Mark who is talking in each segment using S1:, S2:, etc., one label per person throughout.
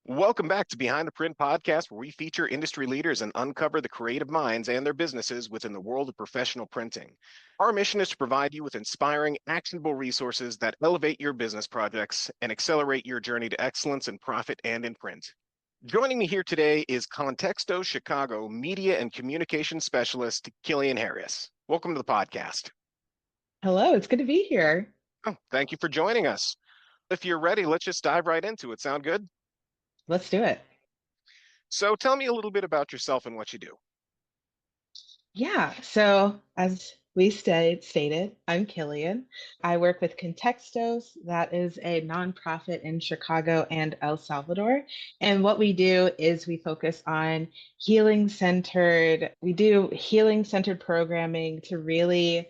S1: Welcome back to Behind the Print podcast, where we feature industry leaders and uncover the creative minds and their businesses within the world of professional printing. Our mission is to provide you with inspiring, actionable resources that elevate your business projects and accelerate your journey to excellence in profit and in print. Joining me here today is ConTextos Chicago Media and Communication Specialist, Killian Harris. Welcome to the podcast.
S2: Hello, it's good to be here.
S1: Oh, thank you for joining us. If you're ready, let's just dive right into it. Sound good?
S2: Let's do it.
S1: So tell me a little bit about yourself and what you do.
S2: Yeah, so as we stated, I'm Killian. I work with ConTextos. That is a nonprofit in Chicago and El Salvador. And what we do is we focus on we do healing centered programming to really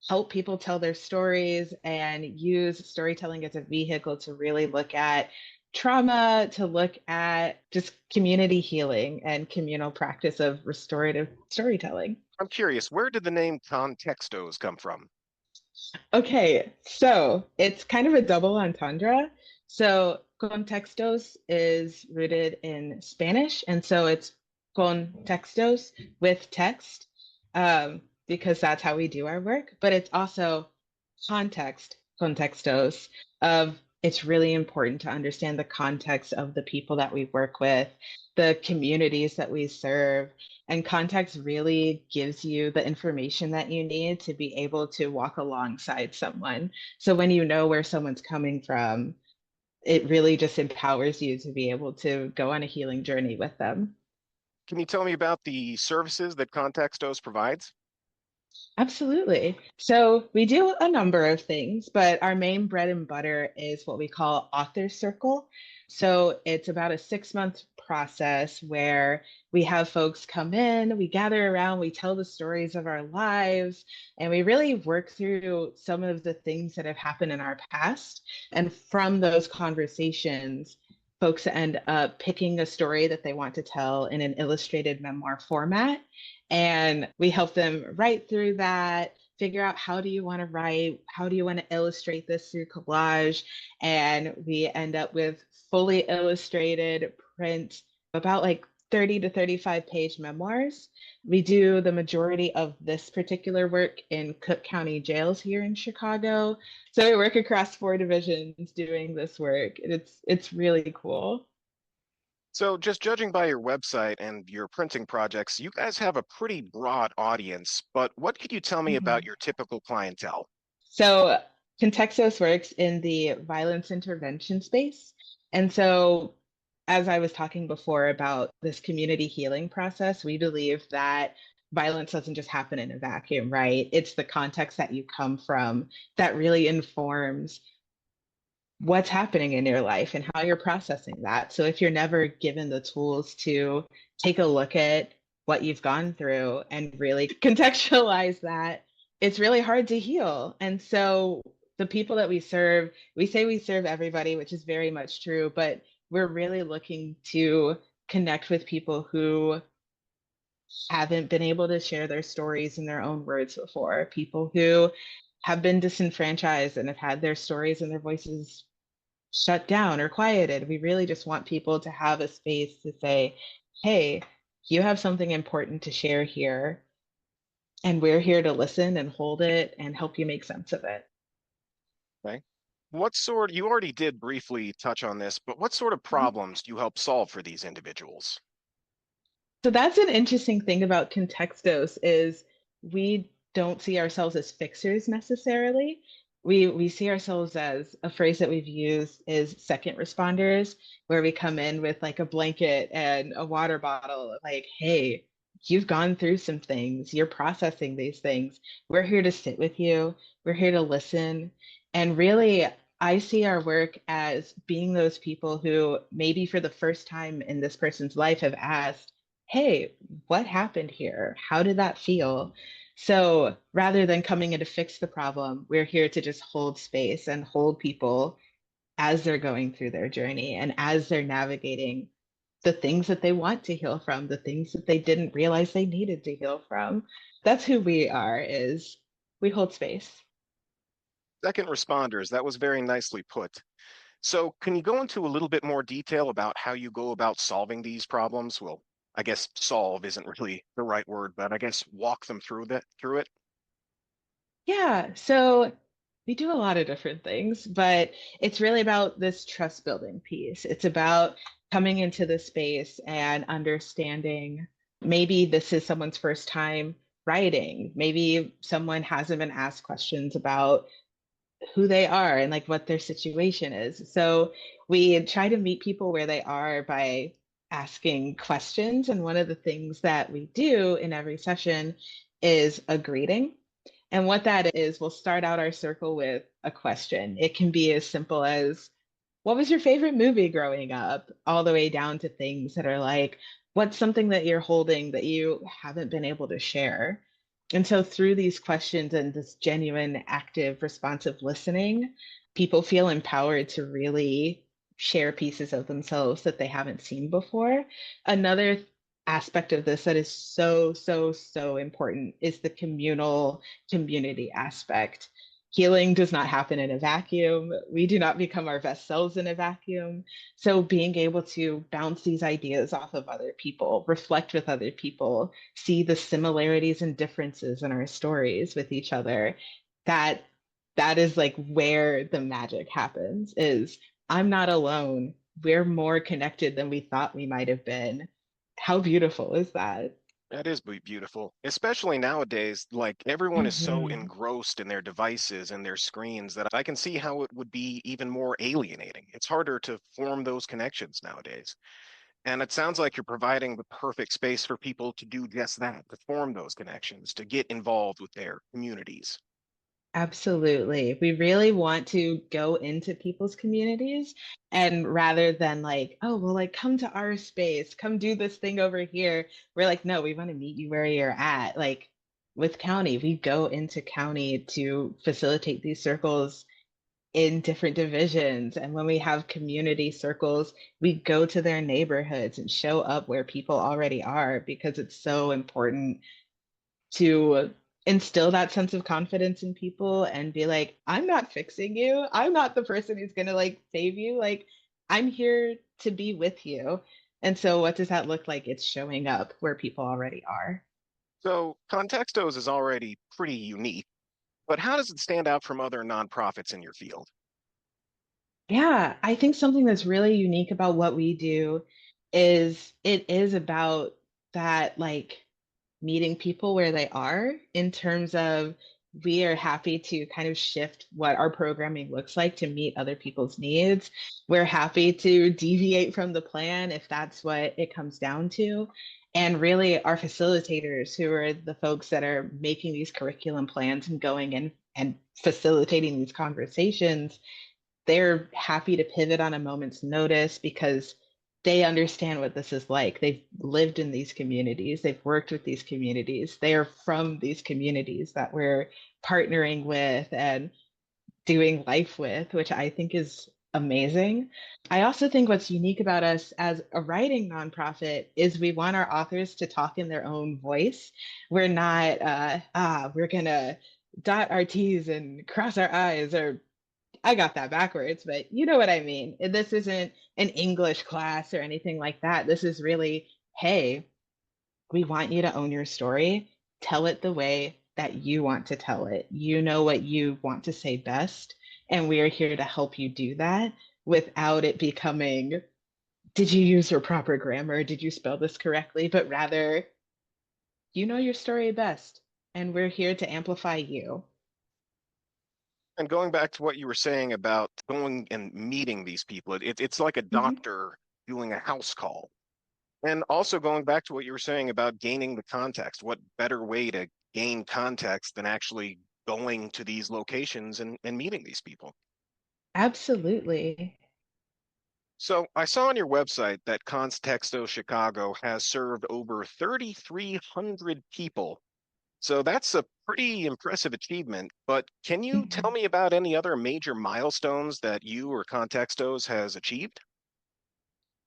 S2: help people tell their stories and use storytelling as a vehicle to really look at trauma, to look at just community healing and communal practice of restorative storytelling.
S1: I'm curious, where did the name ConTextos come from?
S2: Okay, so it's kind of a double entendre. So contextos is rooted in Spanish, and so it's contextos with text, because that's how we do our work. But it's also contextos of it's really important to understand the context of the people that we work with, the communities that we serve, and context really gives you the information that you need to be able to walk alongside someone. So when you know where someone's coming from, it really just empowers you to be able to go on a healing journey with them.
S1: Can you tell me about the services that ConTextos provides?
S2: Absolutely. So we do a number of things, but our main bread and butter is what we call Author Circle. So it's about a 6 month process where we have folks come in, we gather around, we tell the stories of our lives, and we really work through some of the things that have happened in our past. And from those conversations, folks end up picking a story that they want to tell in an illustrated memoir format, and we help them write through that, figure out how do you want to write, how do you want to illustrate this through collage. And we end up with fully illustrated print, about like 30 to 35-page memoirs. We do the majority of this particular work in Cook County jails here in Chicago. So we work across 4 divisions doing this work. It's really cool.
S1: So, just judging by your website and your printing projects, you guys have a pretty broad audience, but what could you tell me about
S2: Mhm.
S1: your typical clientele?
S2: So ConTextos works in the violence intervention space. And so, as I was talking before about this community healing process, we believe that violence doesn't just happen in a vacuum, right? It's the context that you come from that really informs what's happening in your life and how you're processing that. So if you're never given the tools to take a look at what you've gone through and really contextualize that, it's really hard to heal. And so the people that we say we serve everybody, which is very much true, but we're really looking to connect with people who haven't been able to share their stories in their own words before, people who have been disenfranchised and have had their stories and their voices shut down or quieted. We really just want people to have a space to say, hey, you have something important to share here, and we're here to listen and hold it and help you make sense of it.
S1: Okay. You already did briefly touch on this, but what sort of problems do you help solve for these individuals?
S2: So that's an interesting thing about Contextos is we don't see ourselves as fixers necessarily. We see ourselves as a phrase that we've used is second responders, where we come in with like a blanket and a water bottle, like, hey, you've gone through some things, you're processing these things. We're here to sit with you, we're here to listen. And really, I see our work as being those people who maybe for the first time in this person's life have asked, hey, what happened here? How did that feel? So rather than coming in to fix the problem, we're here to just hold space and hold people as they're going through their journey and as they're navigating the things that they want to heal from, the things that they didn't realize they needed to heal from. That's who we are, is we hold space.
S1: Second responders, that was very nicely put. So, can you go into a little bit more detail about how you go about solving these problems? Well, I guess solve isn't really the right word, but I guess walk them through it.
S2: Yeah, so we do a lot of different things, but it's really about this trust building piece. It's about coming into the space and understanding maybe this is someone's first time writing. Maybe someone hasn't been asked questions about who they are and like what their situation is. So we try to meet people where they are by asking questions. And one of the things that we do in every session is a greeting. And what that is, we'll start out our circle with a question. It can be as simple as, what was your favorite movie growing up? All the way down to things that are like, what's something that you're holding that you haven't been able to share? And so, through these questions and this genuine, active, responsive listening, people feel empowered to really share pieces of themselves that they haven't seen before. Another aspect of this that is so, so, so important is the communal community aspect. Healing does not happen in a vacuum. We do not become our best selves in a vacuum. So, being able to bounce these ideas off of other people, reflect with other people, see the similarities and differences in our stories with each other, that that is like where the magic happens. Is I'm not alone. We're more connected than we thought we might have been. How beautiful is that?
S1: That is beautiful, especially nowadays. Like everyone is so
S2: Hmm.
S1: engrossed in their devices and their screens that I can see how it would be even more alienating. It's harder to form those connections nowadays. And it sounds like you're providing the perfect space for people to do just that, to form those connections, to get involved with their communities.
S2: Absolutely. We really want to go into people's communities and rather than like, oh, well, like come to our space, come do this thing over here. We're like, no, we want to meet you where you're at. Like with county, we go into county to facilitate these circles in different divisions. And when we have community circles, we go to their neighborhoods and show up where people already are because it's so important to instill that sense of confidence in people and be like, I'm not fixing you. I'm not the person who's going to like save you. Like, I'm here to be with you. And so, what does that look like? It's showing up where people already are.
S1: So ConTextos is already pretty unique, but how does it stand out from other nonprofits in your field?
S2: Yeah, I think something that's really unique about what we do is it is about that like meeting people where they are in terms of we are happy to kind of shift what our programming looks like to meet other people's needs. We're happy to deviate from the plan if that's what it comes down to. And really, our facilitators, who are the folks that are making these curriculum plans and going in and facilitating these conversations, they're happy to pivot on a moment's notice because they understand what this is like. They've lived in these communities, they've worked with these communities, they are from these communities that we're partnering with and doing life with, which I think is amazing. I also think what's unique about us as a writing nonprofit is we want our authors to talk in their own voice. We're not, we're going to dot our T's and cross our I's or I got that backwards, but you know what I mean. This isn't an English class or anything like that. This is really, hey, we want you to own your story. Tell it the way that you want to tell it. You know what you want to say best. And we are here to help you do that without it becoming, did you use your proper grammar? Did you spell this correctly? But rather, you know your story best. And we're here to amplify you.
S1: And going back to what you were saying about going and meeting these people, it's like a
S2: Mhm.
S1: doctor doing a house call. And also going back to what you were saying about gaining the context, what better way to gain context than actually going to these locations and meeting these people?
S2: Absolutely.
S1: So I saw on your website that ConTextos Chicago has served over 3,300 people. So that's a pretty impressive achievement. But can you tell
S2: Mhm.
S1: me about any other major milestones that you or ConTextos has achieved?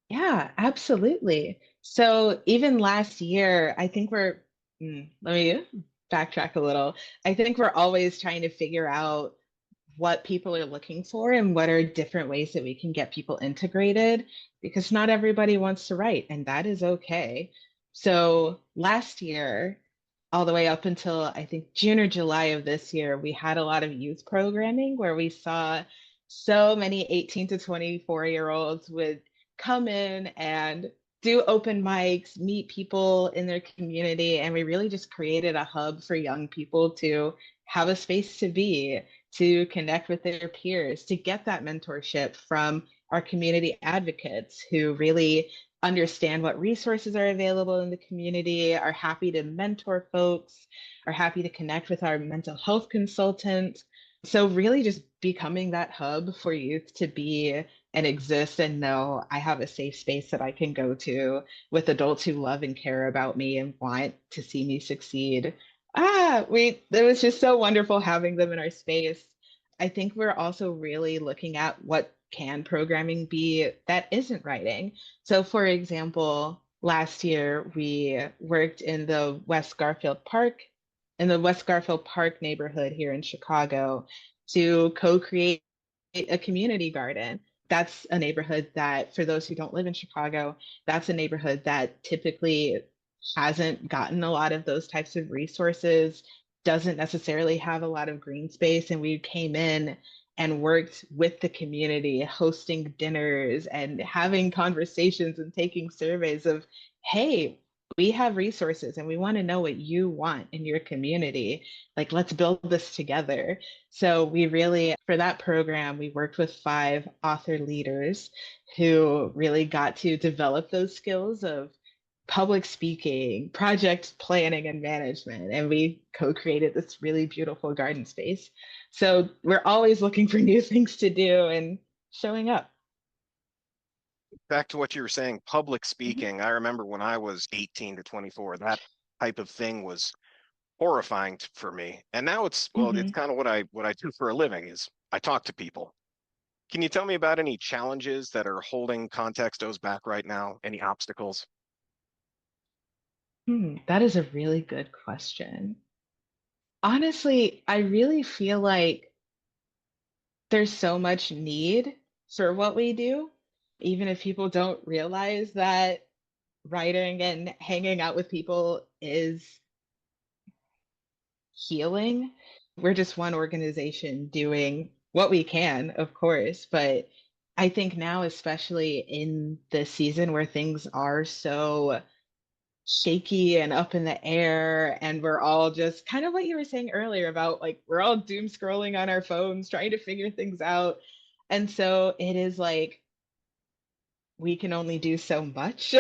S2: Yeah, absolutely. So even last year, I think let me backtrack a little. I think we're always trying to figure out what people are looking for and what are different ways that we can get people integrated, because not everybody wants to write, and that is okay. So last year, all the way up until I think June or July of this year, we had a lot of youth programming where we saw so many 18 to 24-year-olds would come in and do open mics, meet people in their community, and we really just created a hub for young people to have a space to be, to connect with their peers, to get that mentorship from our community advocates who really understand what resources are available in the community, are happy to mentor folks, are happy to connect with our mental health consultant. So, really, just becoming that hub for youth to be and exist and know I have a safe space that I can go to with adults who love and care about me and want to see me succeed. It was just so wonderful having them in our space. I think we're also really looking at what can programming be that isn't writing. So, for example, last year we worked in the West Garfield Park neighborhood here in Chicago to co-create a community garden. That's a neighborhood that, for those who don't live in Chicago, that's a neighborhood that typically hasn't gotten a lot of those types of resources, doesn't necessarily have a lot of green space. And we came in and worked with the community, hosting dinners and having conversations and taking surveys of, hey, we have resources and we want to know what you want in your community. Like, let's build this together. So we really, for that program, we worked with 5 author leaders who really got to develop those skills of public speaking, project planning, and management. And we co-created this really beautiful garden space. So we're always looking for new things to do and showing up.
S1: Back to what you were saying, public speaking. I remember when I was 18 to 24, that type of thing was horrifying for me. And now it's
S2: Mm-hmm.
S1: kind of what I do for a living is I talk to people. Can you tell me about any challenges that are holding ConTextos back right now? Any obstacles?
S2: That is a really good question. Honestly, I really feel like there's so much need for what we do, even if people don't realize that writing and hanging out with people is healing. We're just one organization doing what we can, of course, but I think now, especially in this season where things are so shaky and up in the air, and we're all just kind of what you were saying earlier about like we're all doom scrolling on our phones, trying to figure things out. And so it is like we can only do so much.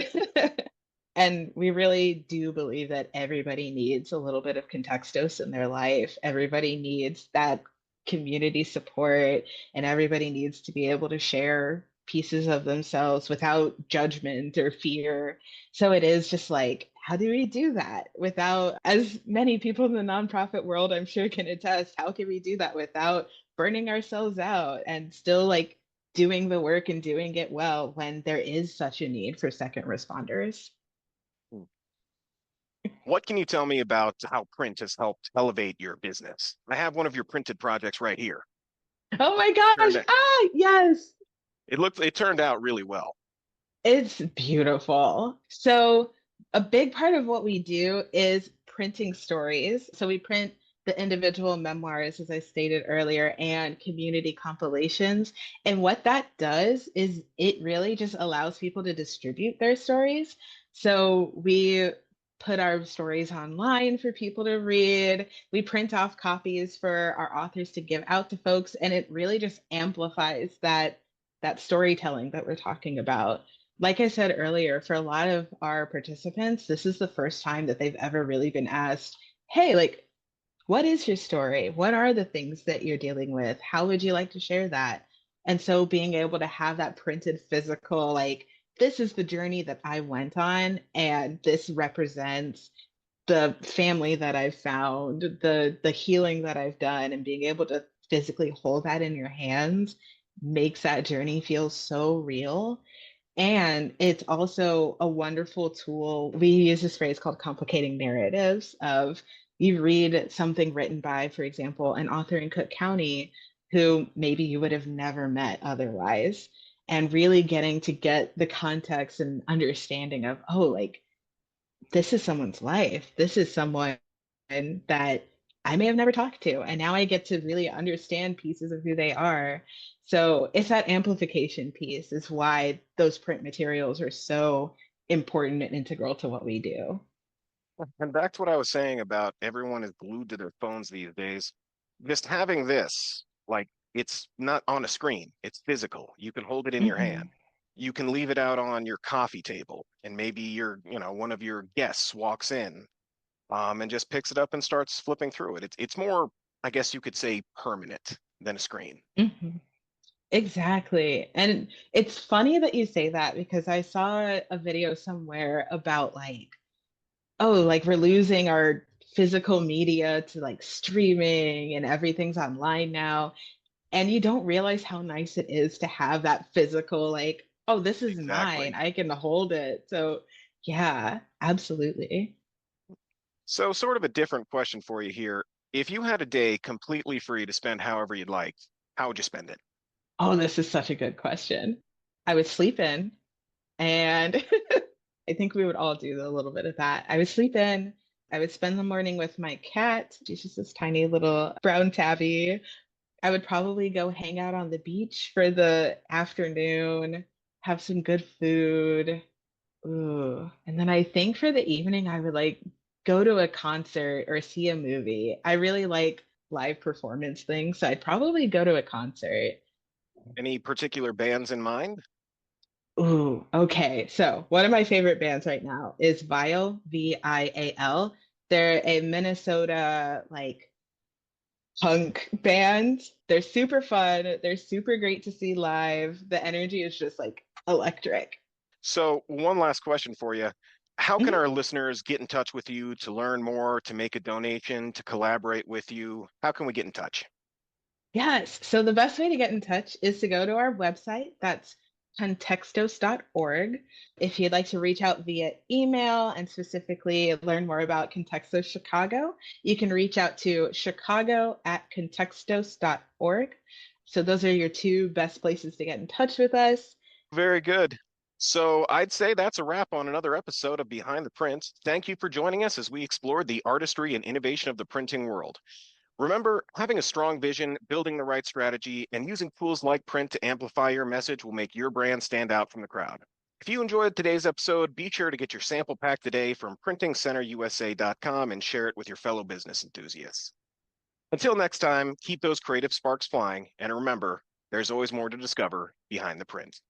S2: And we really do believe that everybody needs a little bit of contextos in their life. Everybody needs that community support, and everybody needs to be able to share pieces of themselves without judgment or fear. So it is just like, how do we do that without, as many people in the nonprofit world, I'm sure can attest, how can we do that without burning ourselves out and still like doing the work and doing it well when there is such a need for second responders?
S1: What can you tell me about how print has helped elevate your business? I have one of your printed projects right here.
S2: Oh my
S1: Turned
S2: gosh. Yes.
S1: it turned out really well.
S2: It's beautiful. So, a big part of what we do is printing stories. So, we print the individual memoirs, as I stated earlier, and community compilations. And what that does is it really just allows people to distribute their stories. So, we put our stories online for people to read. We print off copies for our authors to give out to folks, and it really just amplifies that storytelling that we're talking about. Like I said earlier, for a lot of our participants, this is the first time that they've ever really been asked, hey, like, what is your story? What are the things that you're dealing with? How would you like to share that? And so being able to have that printed physical, like, this is the journey that I went on, and this represents the family that I've found, the healing that I've done, and being able to physically hold that in your hands makes that journey feel so real. And it's also a wonderful tool. We use this phrase called complicating narratives of you read something written by, for example, an author in Cook County who maybe you would have never met otherwise. And really getting to get the context and understanding of, oh, like this is someone's life. This is someone that I may have never talked to. And now I get to really understand pieces of who they are. So it's that amplification piece is why those print materials are so important and integral to what we do.
S1: And back to what I was saying about everyone is glued to their phones these days. Just having this, like it's not on a screen, it's physical. You can hold it in your hand.
S2: Mhm.
S1: You can leave it out on your coffee table, and maybe one of your guests walks in, and just picks it up and starts flipping through it. It's more, I guess you could say, permanent than a screen.
S2: Mhm. Exactly. And it's funny that you say that because I saw a video somewhere about like, oh, like we're losing our physical media to like streaming and everything's online now. And you don't realize how nice it is to have that physical, like, oh, this is mine.
S1: Exactly.
S2: I can hold it. So, yeah, absolutely.
S1: So, sort of a different question for you here. If you had a day completely free to spend however you'd like, how would you spend it?
S2: Oh, this is such a good question. I would sleep in, and I think we would all do a little bit of that. I would sleep in. I would spend the morning with my cat. She's just this tiny little brown tabby. I would probably go hang out on the beach for the afternoon, have some good food. Ooh. And then I think for the evening, I would like go to a concert or see a movie. I really like live performance things, so I'd probably go to a concert.
S1: Any particular bands in mind?
S2: Ooh, okay. So one of my favorite bands right now is Vial, Vial. They're a Minnesota like punk band. They're super fun. They're super great to see live. The energy is just like electric.
S1: So, one last question for you. How can
S2: Mhm.
S1: our listeners get in touch with you to learn more, to make a donation, to collaborate with you? How can we get in touch?
S2: Yes. So the best way to get in touch is to go to our website. That's contextos.org. If you'd like to reach out via email and specifically learn more about Contextos Chicago, you can reach out to chicago@contextos.org. So those are your two best places to get in touch with us.
S1: Very good. So, I'd say that's a wrap on another episode of Behind the Print. Thank you for joining us as we explored the artistry and innovation of the printing world. Remember, having a strong vision, building the right strategy, and using tools like print to amplify your message will make your brand stand out from the crowd. If you enjoyed today's episode, be sure to get your sample pack today from PrintingCenterUSA.com and share it with your fellow business enthusiasts. Until next time, keep those creative sparks flying, and remember, there's always more to discover behind the print.